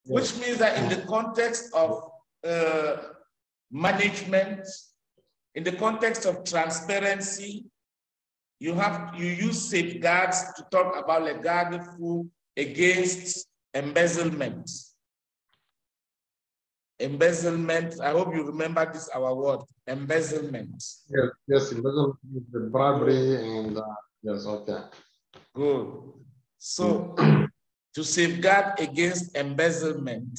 which means that in the context of management, in the context of transparency, you use safeguards to talk about le garde-fou against embezzlement. Embezzlement, I hope you remember this, our word, embezzlement. Yes, embezzlement is the bribery and yes, okay. Good. So, to safeguard against embezzlement,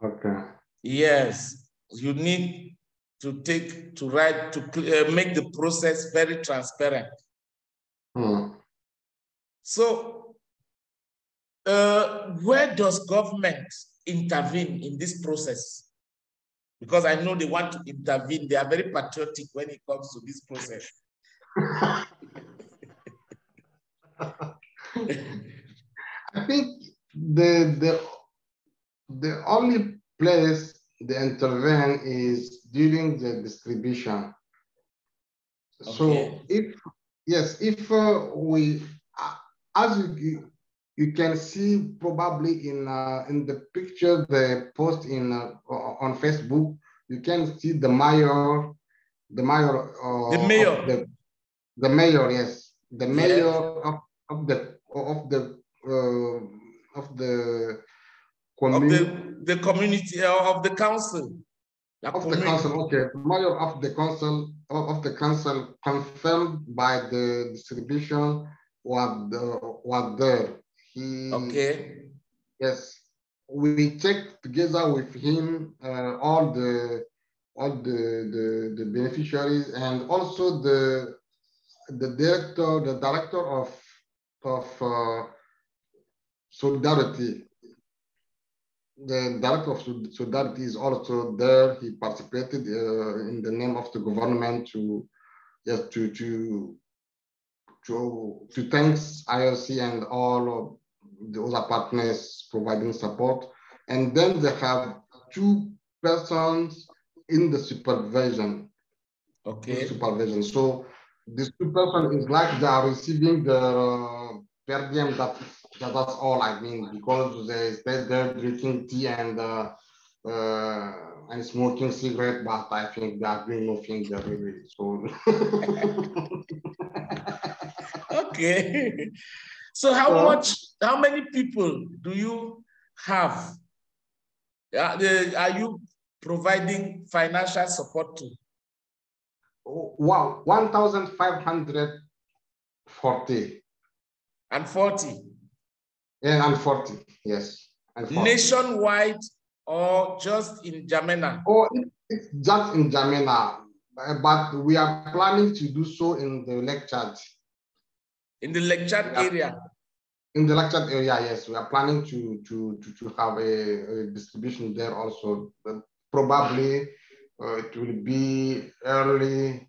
okay. Yes, you need to make the process very transparent. So, where does government intervene in this process? Because I know they want to intervene. They are very patriotic when it comes to this process. I think the only place they intervene is during the distribution. Okay. So if we, as you can see probably in the picture they post on Facebook, you can see the mayor, yes, the mayor of the community of the council. Okay. Mayor of the council confirmed by the distribution what there. Yes, we checked together with him all the beneficiaries, and also the director of Solidarity. The director of Solidarity is also there. He participated in the name of the government to thanks IOC and all of the other partners providing support. And then they have 2 persons in the supervision. Okay. Supervision. So this 2 persons is like they are receiving the per diem. That's all I mean, because they stay there drinking tea and smoking cigarette, but I think they are doing nothing there really. So okay. So how many people do you have? Are you providing financial support to? Wow, 1,540. And 40. Yeah, and 40, yes. And 40. Nationwide or just in Jamena? Oh, it's just in Jamena, but we are planning to do so in the lecture. In the lecture area? In the lecture area, yes. We are planning to have a distribution there also. But probably it will be early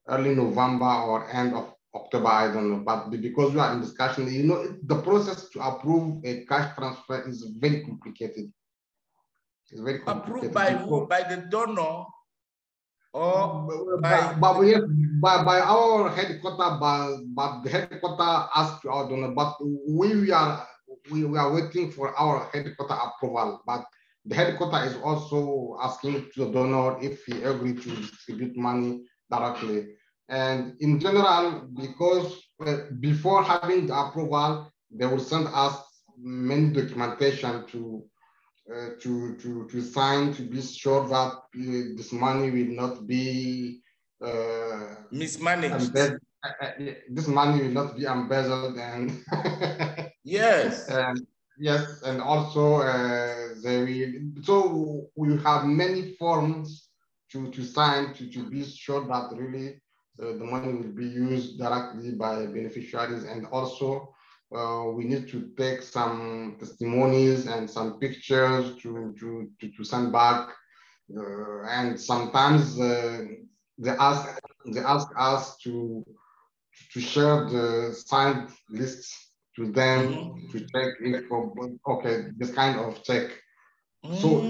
November or end of October, I don't know. But because we are in discussion, the process to approve a cash transfer is very complicated. It's very complicated. Approved by who? By the donor? Or by our headquarters, but the headquarters asked our donor, but we are waiting for our headquarters approval. But the headquarters is also asking to the donor if he agreed to distribute money directly. And in general, because before having the approval, they will send us many documentation to sign, to be sure that this money will not be mismanaged. This money will not be embezzled, and yes, yes, and also they will. So we have many forms to sign to be sure that really the money will be used directly by beneficiaries, and also. We need to take some testimonies and some pictures to send back, and sometimes they ask us to share the signed lists to them to check if this kind of check. So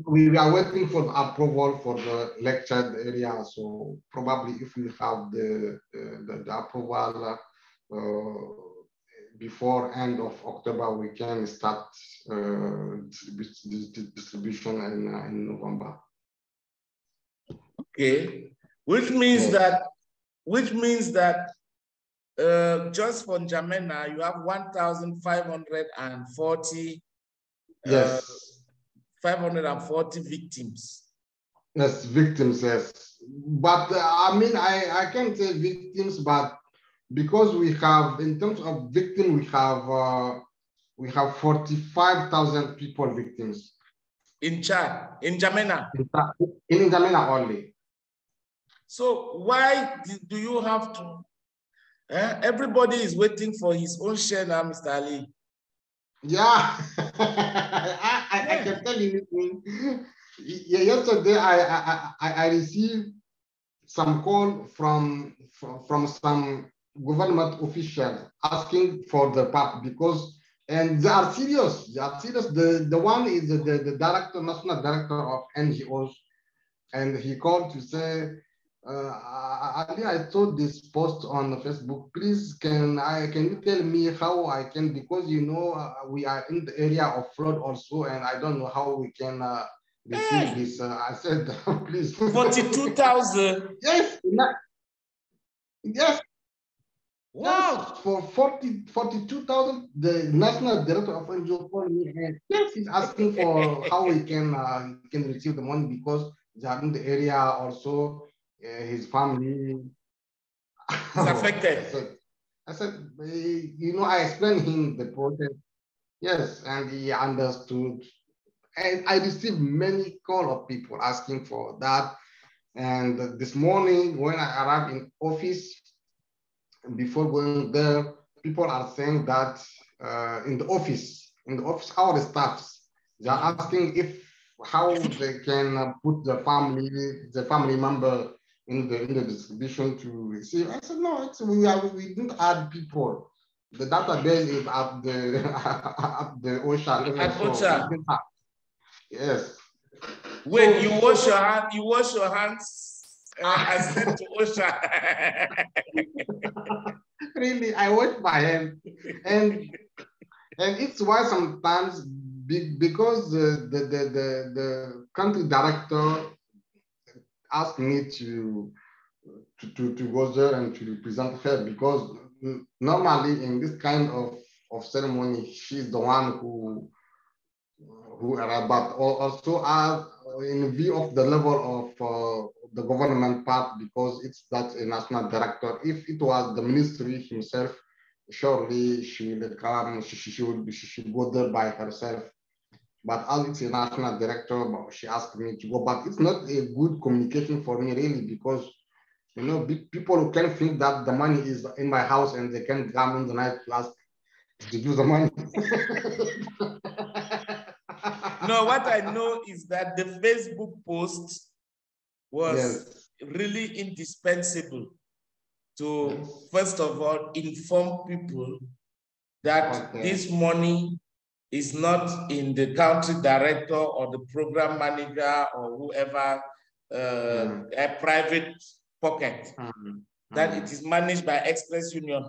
we are waiting for the approval for the lectured area. So probably if we have the approval. before end of October, we can start distribution in November. Okay, which means that just for N'Djamena, you have 1,540. Yes. 540 victims. Yes, victims, yes. But I mean, I can't say victims, but because we have, in terms of victims, we have 45,000 people victims. In Chad, in N'Djamena? In N'Djamena only. So why do you have to? Everybody is waiting for his own share now, Mr. Ali. Yeah, I can tell you. Yesterday, I received some call from some government official asking for the part because, and they are serious. They are serious. The one is the director, national director of NGOs, and he called to say, Ali, I saw this post on Facebook. Please, can you tell me how I can, because you know we are in the area of flood also, and I don't know how we can receive this. I said, please. 42,000. Yes. Yes. Wow. Yes, for 42,000, the national director of NGO called me, and yes, he's asking for how we can receive the money because they are in the area also. His family is affected. I said, you know, I explained him the process. Yes, and he understood. And I received many calls of people asking for that. And this morning, when I arrived in office, before going there, people are saying that in the office, our staffs, they are asking how they can put the family member in the distribution to receive. I said, no, we didn't add people. The database is at the OSHA level. At OSHA. Yes. Wait, you wash your hands and send to OSHA. Really, I wash my hands. And it's why sometimes, because the country director asked me to go there and to represent her, because normally in this kind of ceremony, she's the one who arrived, but also in view of the level of the government part, because that's a national director. If it was the ministry himself, surely she will come, she should go there by herself. But as it's a national director, she asked me to go. But it's not a good communication for me, really, because you know, people can think that the money is in my house and they can come in the night class to do the money. No, what I know is that the Facebook post was really indispensable to, first of all, inform people that this money is not in the country director or the program manager or whoever, a private pocket, that it is managed by Express Union.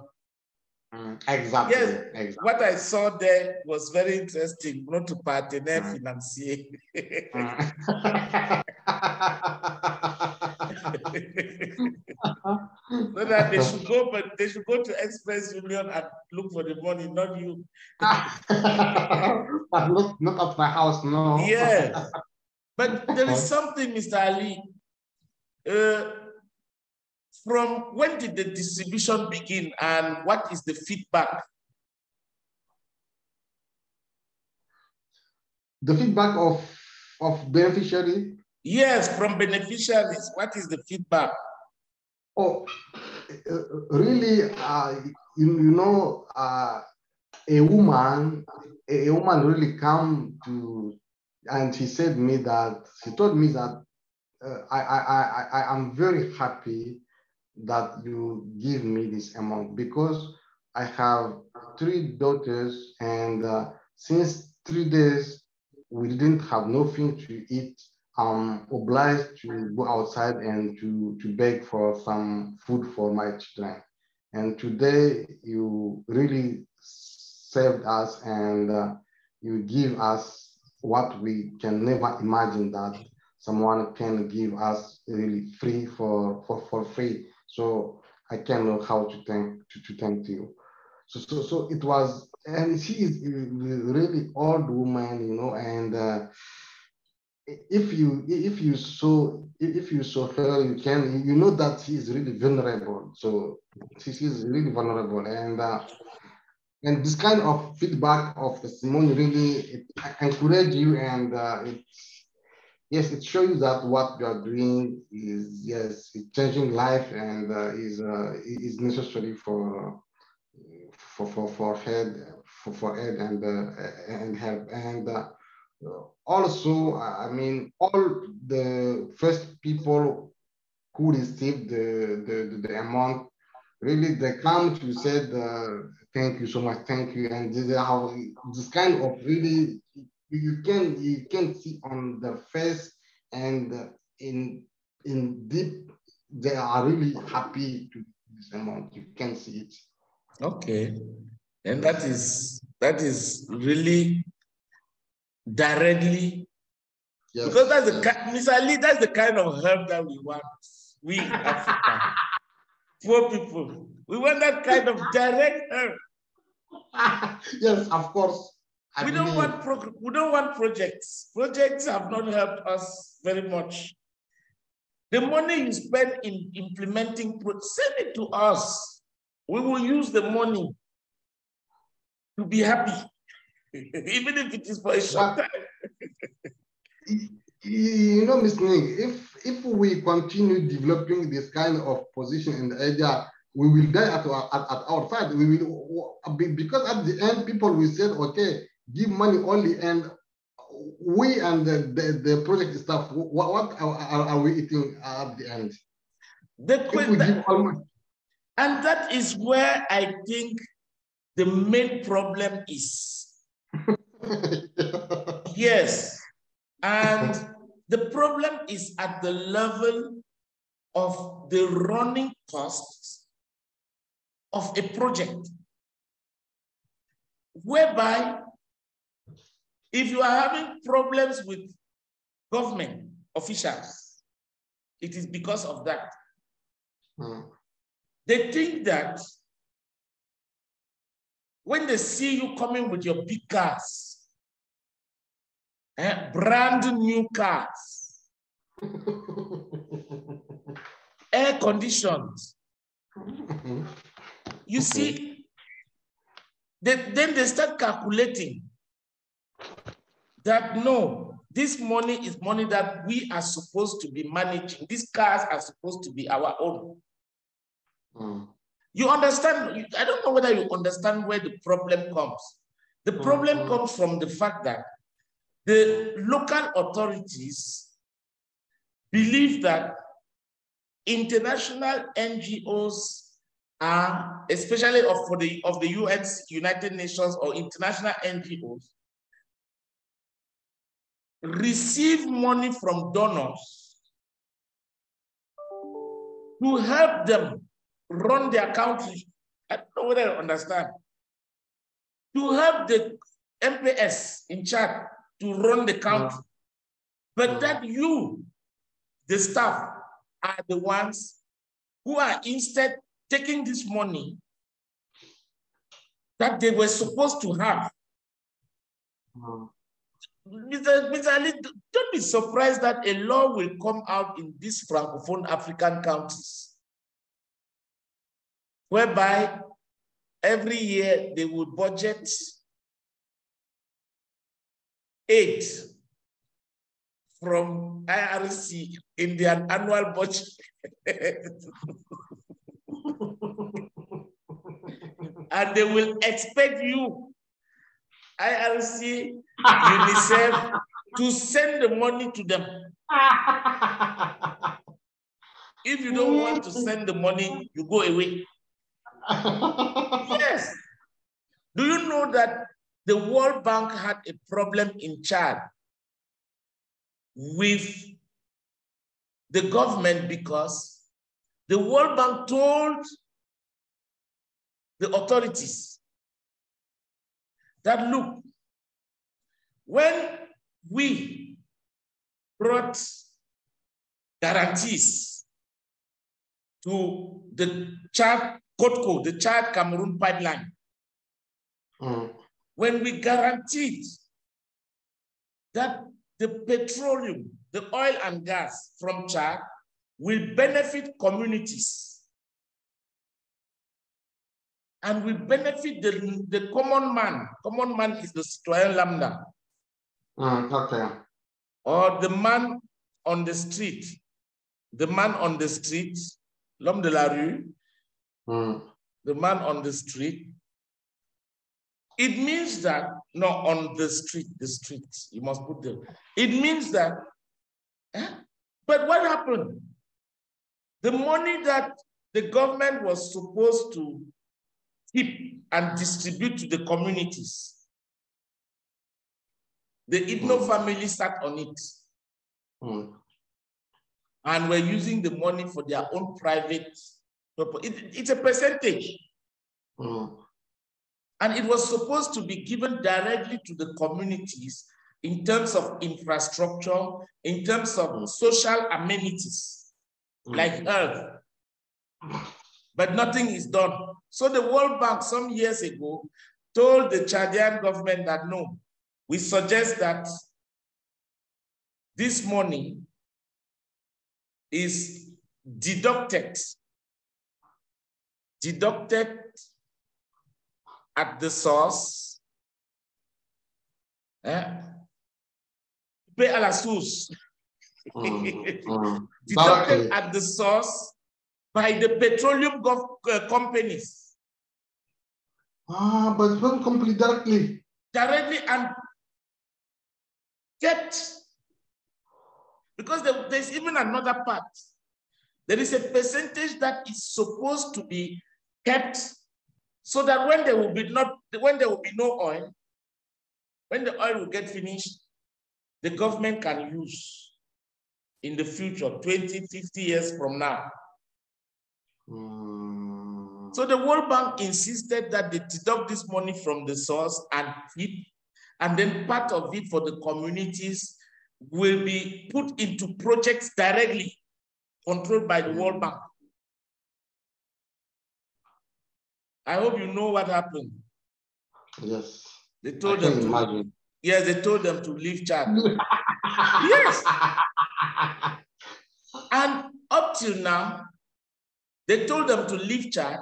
Exactly. Yes, exactly. What I saw there was very interesting, not to partenaire financier. So that they should go, but they should go to Express Union and look for the money, not you. But not at my house, no. Yes. But there is something, Mr. Ali. From when did the distribution begin and what is the feedback? The feedback of beneficiary? Yes, from beneficiaries. What is the feedback? Oh, really, you know, a woman really come to, and she told me that I am very happy that you give me this amount, because I have 3 daughters, and since 3 days we didn't have nothing to eat. I'm obliged to go outside and to beg for some food for my children. And today you really saved us, and you give us what we can never imagine that someone can give us really free for free. So I can't know how to thank you. So it was, and she is a really old woman, you know, and if you saw her, you know that she is really vulnerable. So she is really vulnerable, and this kind of feedback of testimony really encourage you, and yes, it shows you that what you are doing is, yes, it's changing life, and is necessary for head and help, and also, I mean, all the first people who received the amount, really they come to said thank you so much, thank you, and they have this kind of really you can see on their face, and in deep they are really happy to this amount. You can see it. Okay, and that is really directly, yes, because that's the Mr. Ali, that's the kind of help that we want. We in Africa, poor people, we want that kind of direct help. Yes, of course. We don't want projects. Projects have not helped us very much. The money you spend in implementing, send it to us. We will use the money to be happy, even if it is for a short time. You know, Ms. Ning, if we continue developing this kind of position in the area, we will die at our side. We will, because at the end, people will say, okay, give money only, and we and the project staff, what are we eating at the end? And that is where I think the main problem is. Yes. And the problem is at the level of the running costs of a project, whereby if you are having problems with government officials, it is because of that. They think that when they see you coming with your big cars, brand new cars, air conditioned, you see, then they start calculating that no, this money is money that we are supposed to be managing. These cars are supposed to be our own. You understand? I don't know whether you understand where the problem comes. The problem comes from the fact that the local authorities believe that international NGOs are, especially of the UN's United Nations or international NGOs, receive money from donors to help them run their country. I don't know whether you understand. To help the MPS in charge to run the country. But that you, the staff, are the ones who are instead taking this money that they were supposed to have. Mr. Ali, don't be surprised that a law will come out in these Francophone African countries, whereby every year they will budget aid from IRC in their annual budget. And they will expect you, IRC, UNICEF, to send the money to them. If you don't want to send the money, you go away. Yes. Do you know that the World Bank had a problem in Chad with the government because the World Bank told the authorities that look, when we brought guarantees to the Chad COTCO, the Chad Cameroon pipeline, when we guaranteed that the petroleum, the oil and gas from Chad will benefit communities and will benefit the common man. Common man is the citoyen lambda. Okay. Or the man on the street. The man on the street, l'homme de la rue, the man on the street. It means that, no, on the street, you must put them. It means that, but what happened? The money that the government was supposed to keep and distribute to the communities, the Idno family sat on it. And were using the money for their own private purpose. It's a percentage. And it was supposed to be given directly to the communities in terms of infrastructure, in terms of social amenities, like health. But nothing is done. So the World Bank some years ago told the Chadian government that no, we suggest that this money is deducted at the source, pay à la source, deducted at the source by the petroleum companies. But it wasn't complete directly. Directly and kept, because there's even another part. There is a percentage that is supposed to be kept so that when there will be no oil, when the oil will get finished, the government can use in the future, 20, 50 years from now. So the World Bank insisted that they deduct this money from the source and keep, and then part of it for the communities will be put into projects directly controlled by the World Bank. I hope you know what happened. Yes. They told them to imagine. Yes, they told them to leave Chad. Yes. And up till now, they told them to leave Chad.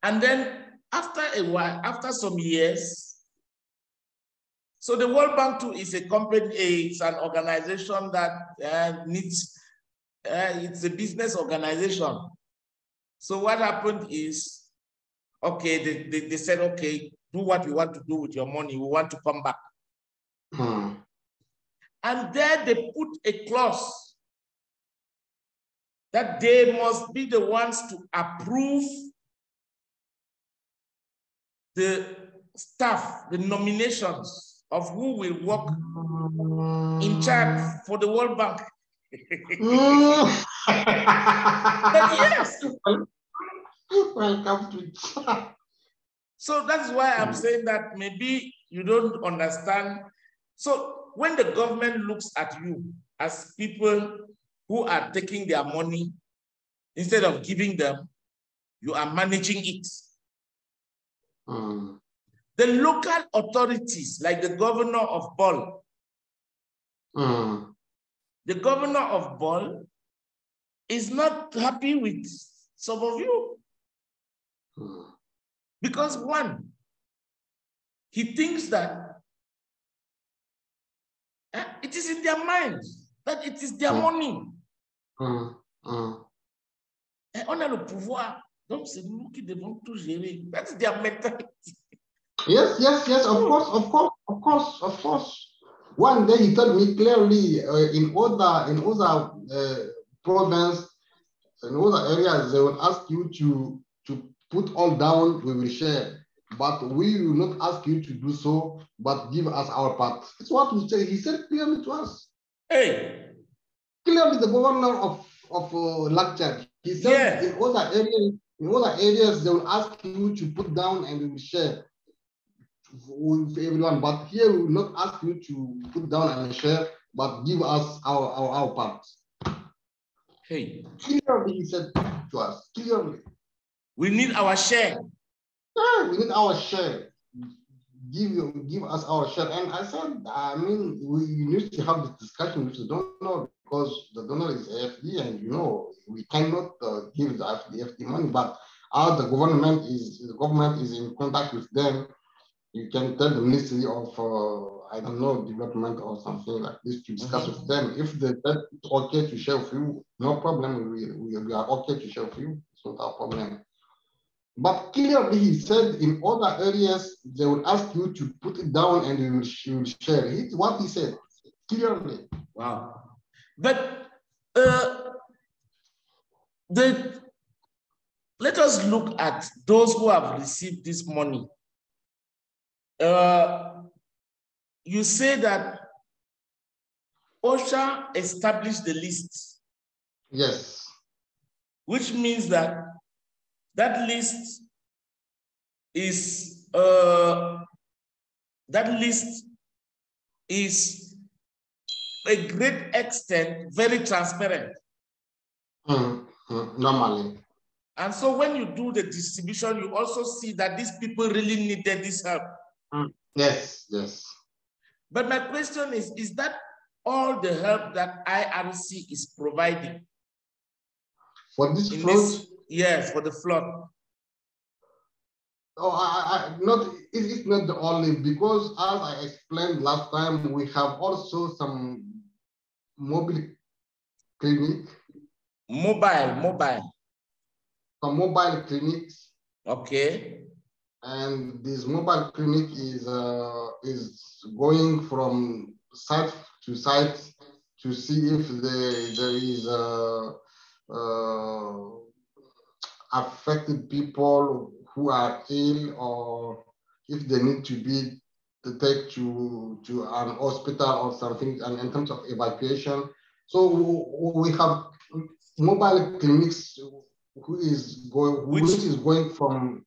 And then after a while, after some years, so the World Bank too is a company, it's an organization that needs, it's a business organization. So what happened is, okay, they said, okay, do what you want to do with your money. We want to come back. And there they put a clause that they must be the ones to approve the staff, the nominations of who will work in charge for the World Bank. But yes. Welcome to. So that's why I'm saying that maybe you don't understand. So when the government looks at you as people who are taking their money, instead of giving them, you are managing it. The local authorities, like the governor of Bol, the governor of Bol is not happy with some of you. Because one, he thinks that it is in their minds, that it is their money. Et on a le pouvoir, donc c'est nous qui devons tout gérer. That's their mentality. Yes, of course. One day he told me clearly in other provinces, in other areas, they will ask you to put all down, we will share. But we will not ask you to do so, but give us our part. It's what we say. He said clearly to us. Hey. Clearly the governor of Lakchad, he said in other areas, In other areas, they will ask you to put down and we will share with everyone. But here we will not ask you to put down and share, but give us our part. Hey. Clearly, he said to us, clearly. We need our share. Yeah, we need our share. Give us our share. And I said, I mean, we need to have this discussion with the donor because the donor is AFD, and you know we cannot give the AFD money. But as the government is in contact with them, you can tell the Ministry of I don't know, development or something like this to discuss with them. If they said it's okay to share with you, no problem. We are okay to share with you. It's not our problem. But clearly, he said in other areas, they will ask you to put it down and you will share. It's what he said, clearly. Wow. But let us look at those who have received this money. You say that OSHA established the list. Yes. Which means that that list is a great extent very transparent. Normally. And so when you do the distribution, you also see that these people really needed this help. Yes, yes. But my question is that all the help that IRC is providing? For this flood? Yes, for the flood. Oh, it's not the only, because as I explained last time, we have also some mobile clinic. Mobile. Some mobile clinics. Okay. And this mobile clinic is going from site to site to see if there is affected people who are ill, or if they need to be taken to an hospital or something, and in terms of evacuation. So we have mobile clinics which is going from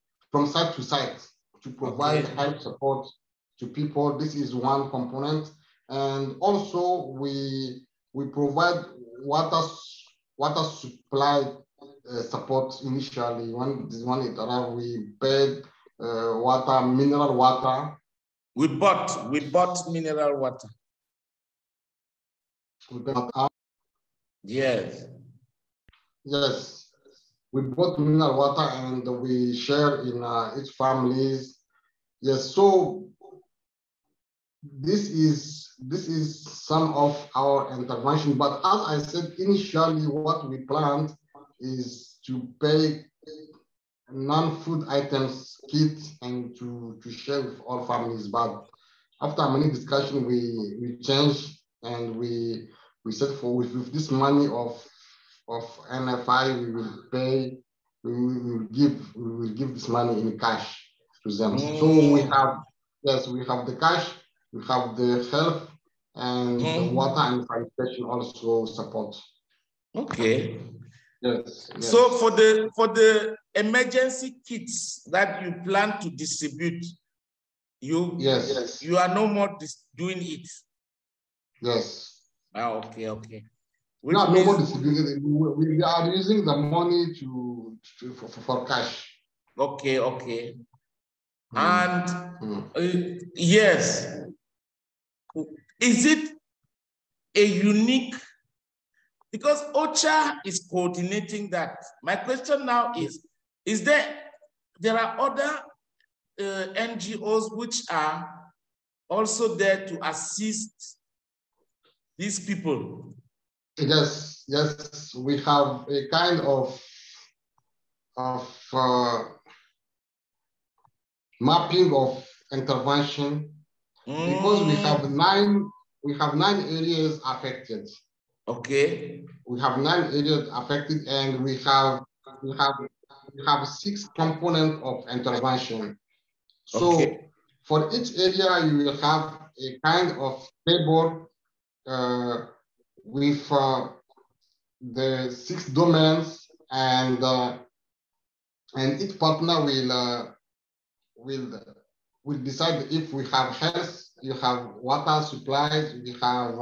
site to site to provide health support to people. This is one component. And also we provide water supply support initially. When this one is around, we paid water, mineral water. We bought mineral water. Yes. Yes. We bought mineral water and we share in each families. Yes, so this is some of our intervention. But as I said initially, what we planned is to pay non-food items kits and to share with all families. But after many discussion, we changed and we said with this money of NFI, we will give this money in cash to them. So we have the cash, we have the health, and the water and sanitation also support. Okay. Yes. So for the emergency kits that you plan to distribute, you are no more doing it. Yes. Okay. We are no more distributing. We are using the money for cash. Okay. And yes, is it a unique? Because OCHA is coordinating that. My question now is there are other NGOs which are also there to assist these people? Yes, we have a kind of mapping of intervention because we have nine areas affected. Okay. We have 9 areas affected, and we have 6 components of intervention. So for each area, you will have a kind of table with the 6 domains and and each partner will decide if we have health, you have water supplies, we have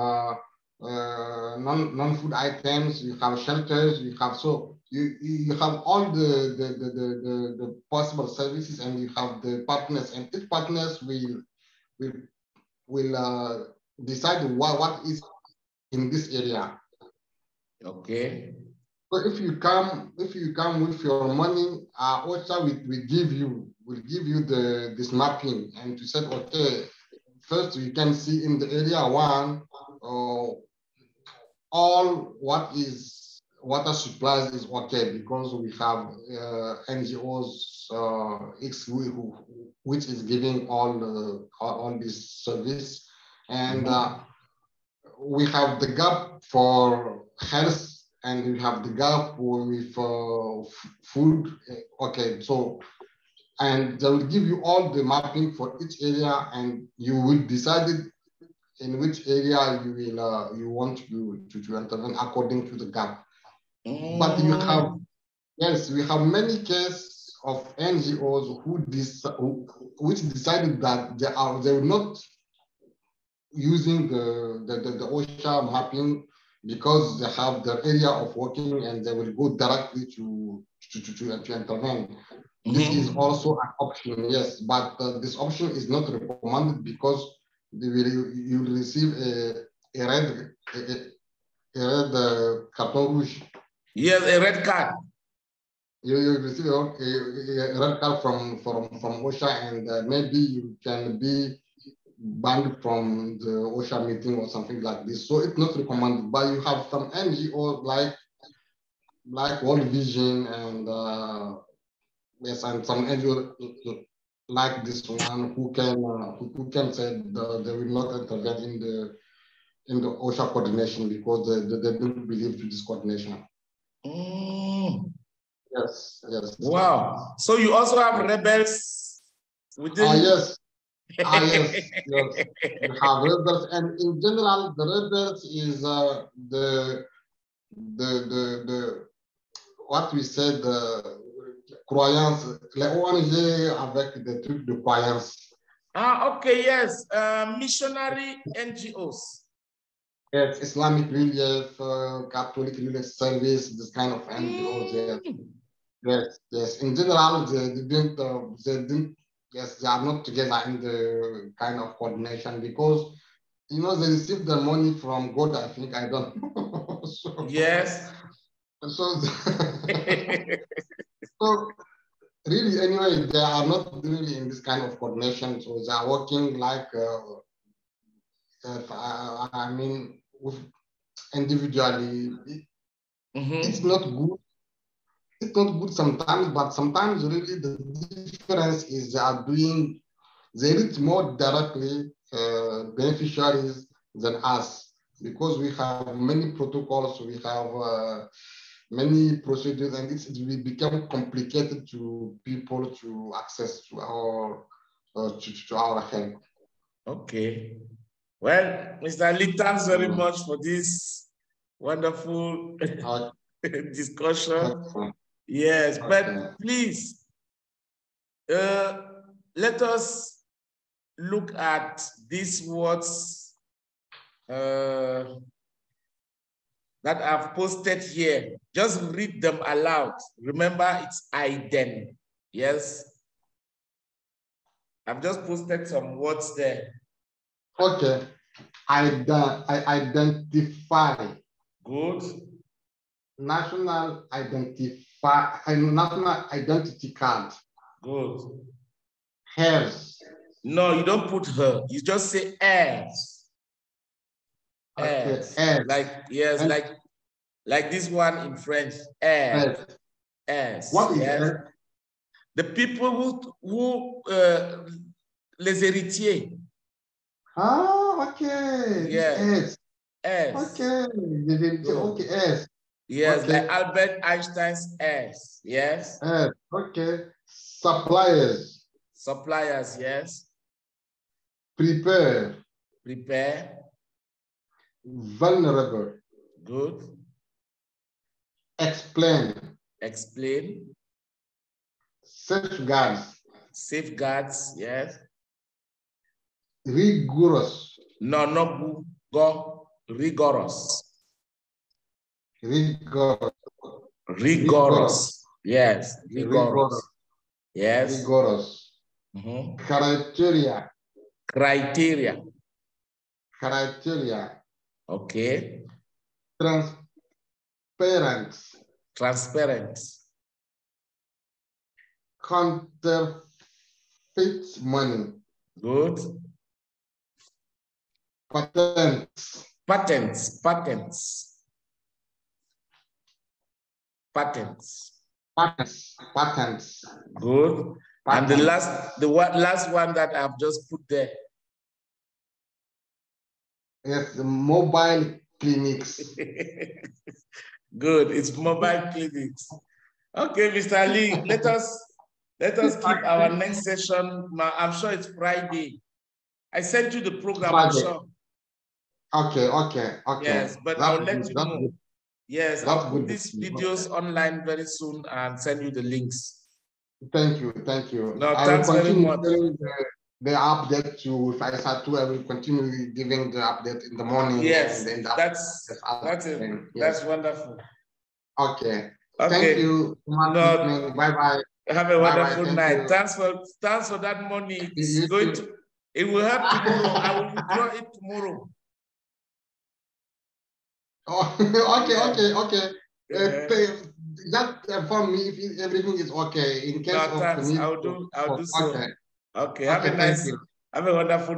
non-food items, you have shelters, you have, so you have all the possible services, and you have the partners, and each partners will decide what is in this area. Okay. So if you come with your money, OSHA will give you this mapping, and to say, okay, first you can see in the area one, all what is water supplies is okay, because we have NGOs which is giving all this service, and we have the gap for health, and we have the gap with food. Okay, so, and they will give you all the mapping for each area, and you will decide in which area you will you want to intervene according to the gap. But you have, yes, we have many cases of NGOs which decided that they will not using the OSHA mapping, because they have their area of working, and they will go directly to intervene. This is also an option, yes, but this option is not recommended, because you will receive a red carton rouge. Yes, a red card. You receive a red card from OSHA, and maybe you can be banned from the OSHA meeting or something like this. So it's not recommended. But you have some NGOs like World Vision, and yes, and some NGOs like this one who can say they will not intervene in the OSHA coordination, because they don't believe to this coordination. Yes, yes. Wow. So you also have rebels within? Yes. Yes, yes. You have rebels, and in general, the rebels is the what we said, croyance, les ONG avec des trucs de croyance. Okay, yes. Missionary NGOs. Yes, Islamic Relief, Catholic Relief Service, this kind of NGOs. Yes, yes. In general, they didn't. Yes, they are not together in the kind of coordination, because they receive the money from God. I think, I don't know. So, yes. So, so really, anyway, they are not really in this kind of coordination. So they are working like, I mean, with individually. It's not good. It's not good sometimes, but sometimes really the difference is they reach more directly beneficiaries than us, because we have many protocols, we have many procedures, and it will become complicated to people to access to our help. Okay. Well, Mr. Ali, thanks very much for this wonderful discussion. Yes, but please, let us look at these words that I've posted here. Just read them aloud. Remember, it's ident. Yes? I've just posted some words there. Okay. I identify. Good. National identity card. Good. Hairs. No, you don't put her. You just say heirs. Okay. Heirs. Like, yes, and like this one in French. Heirs. Heirs. What is heirs? The people who les héritiers. Ah, okay. Yes. Heirs. Okay. Okay. Heirs. Yes, okay. like Albert Einstein's heirs. Yes. Okay. Suppliers. Suppliers, yes. Prepare. Prepare. Vulnerable. Good. Explain. Explain. Safeguards. Safeguards, yes. Rigorous. No, not go. Rigorous. Rigorous. Rigorous. Yes. Rigorous. Yes. Rigorous. Criteria. Criteria. Criteria. Okay. Transparent. Transparent. Counterfeit money. Good. Patents. Patents. Patents. Patents. Patents. Patents. Good. Patents. And the last one that I've just put there. Yes, the mobile clinics. Good. It's mobile clinics. Okay, Mr. Ali, let us keep our next session. I'm sure it's Friday. I sent you the program, I'm sure. Okay. Yes, but that's I'll let you know. Good. Yes, I'll put these videos online very soon and send you the links. Thank you. No, I thanks will continue very much. The update to, if I start to, I will continue giving the update in the morning. Yes, and that's it. That's wonderful. Okay. Thank you. No, bye. Have a wonderful night. Thanks for that money. It will help tomorrow. I will withdraw it tomorrow. Oh, okay. Just inform me if everything is okay. In case of thanks. I'll do so. Okay. Have a wonderful